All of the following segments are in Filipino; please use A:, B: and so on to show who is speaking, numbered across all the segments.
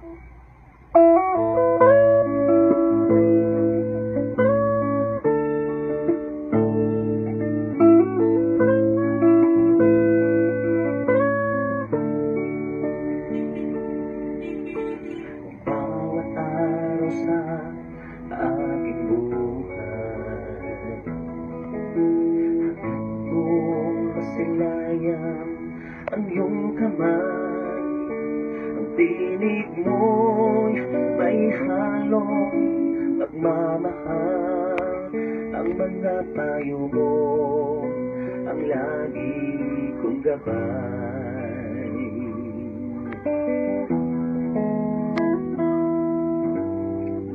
A: Bawat araw sa aking buhay, buong kasilayan ang iyong kamay. Ang tinig mo'y may halong pagmamahal. Ang mga payo mo ang lagi kong gabay.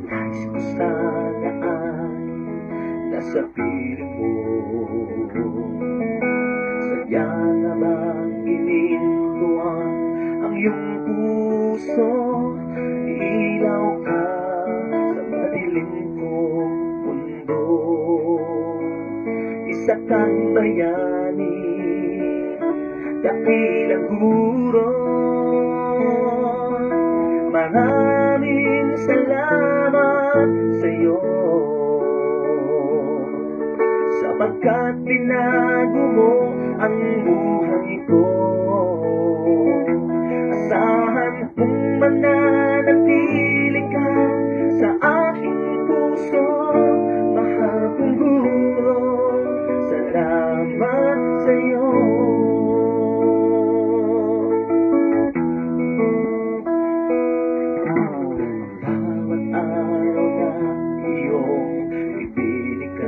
A: Nais ko sana ay nasa piling mo. Sadya na bang inintuan ang iyong puso? Ilaw ka sa madilim kong mundo. Isa kang bayani, dakilang guro. Maraming salamat sa'yo, sapagkat binago mo ang buhay ko. Asahan mong mananatili ka sa aking puso, mahal kong guro. Salamat sa'yo. Bawat araw na iyong ibinigay,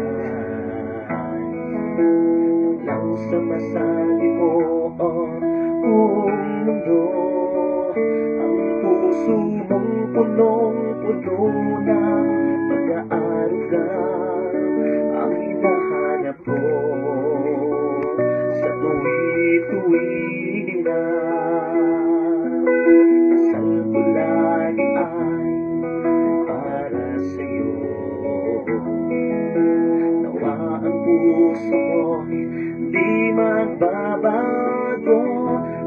A: lang sa masalimuot kong mundo. Ang puso mong punong-puno ng pag-aarugan ang hinahanap ko sa tuwi-tuwi na. Dasal ko lagi ay para sa'yo. Nawa ang puso mo'y di magbabago.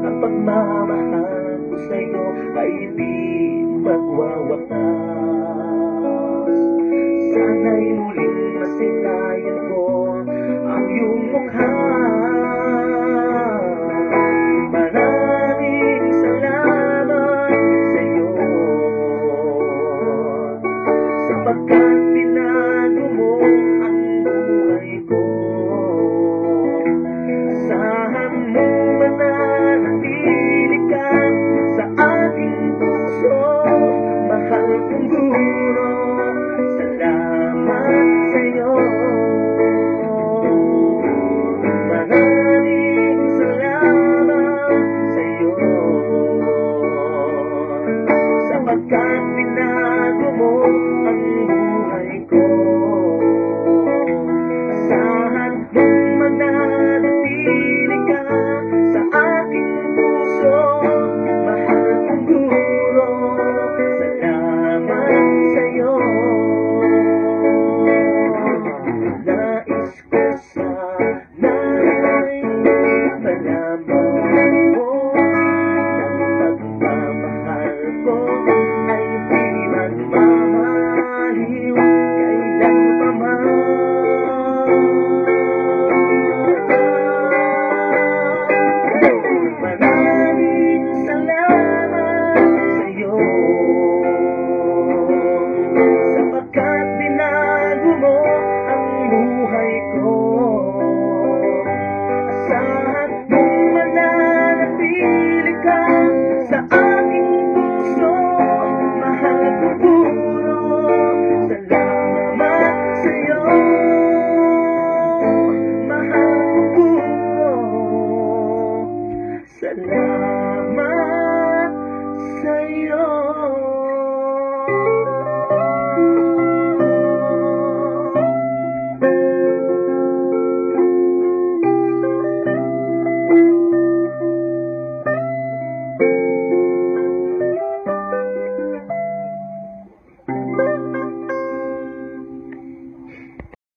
A: Ang pagmamahal ko sa'yo ay di magwawakas. Sana'y muling masilayan ko ang iyong mukha. Maraming salamat sa'yo, sapagkat binago mo ang buhay ko. Asahan mong mananatili ka sa aking puso, mahal kong guro. Salamat sa'yo. Maraming salamat sa'yo, sapagkat binago mo ang buhay ko. Asahan mong mananatili ka sa aking puso, mahal kong guro. Salamat sa'yo. Nais ko sana'y malaman mo ng pagmamahal ko ay di magmamaliw kailan pa man. Maraming salamat sa'yo, sapagkat binago mo ang buhay ko. Asahan mong mananatili ka sa aking puso, mahal kong guro. Salamat sa'yo, mahal kong guro. Salamat.